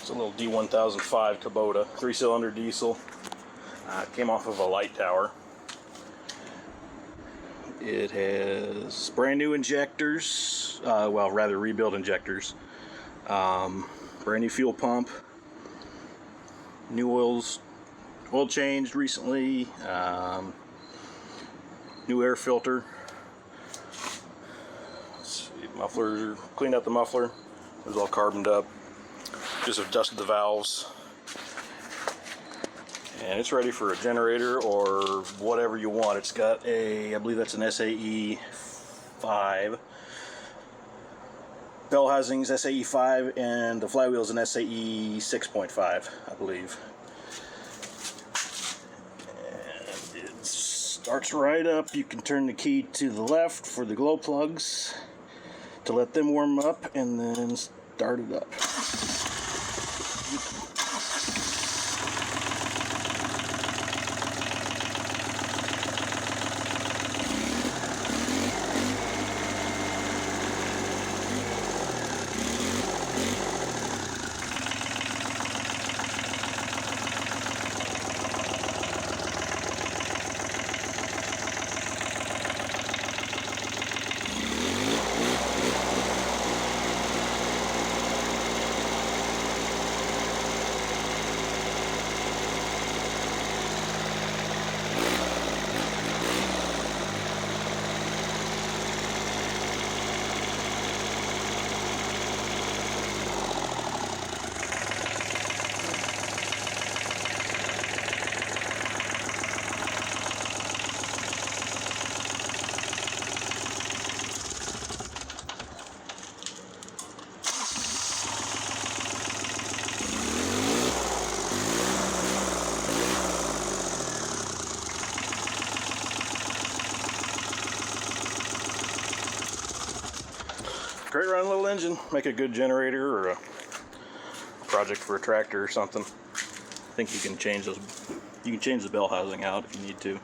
It's a little D1005 Kubota, 3-cylinder diesel. It came off of a light tower. It has brand new injectors, well, rather rebuilt injectors. Brand new fuel pump. New oil changed recently. New air filter. Let's see, muffler, cleaned out the muffler. It was all carboned up. Just adjusted the valves. And it's ready for a generator or whatever you want. It's got a, I believe that's an SAE 5. Bell housing's SAE 5 and the flywheel's an SAE 6.5, I believe. And it starts right up. You can turn the key to the left for the glow plugs to let them warm up and then start it up. Great running little engine. Make a good generator or a project for a tractor or something. I think you can change those. You can change the bell housing out if you need to.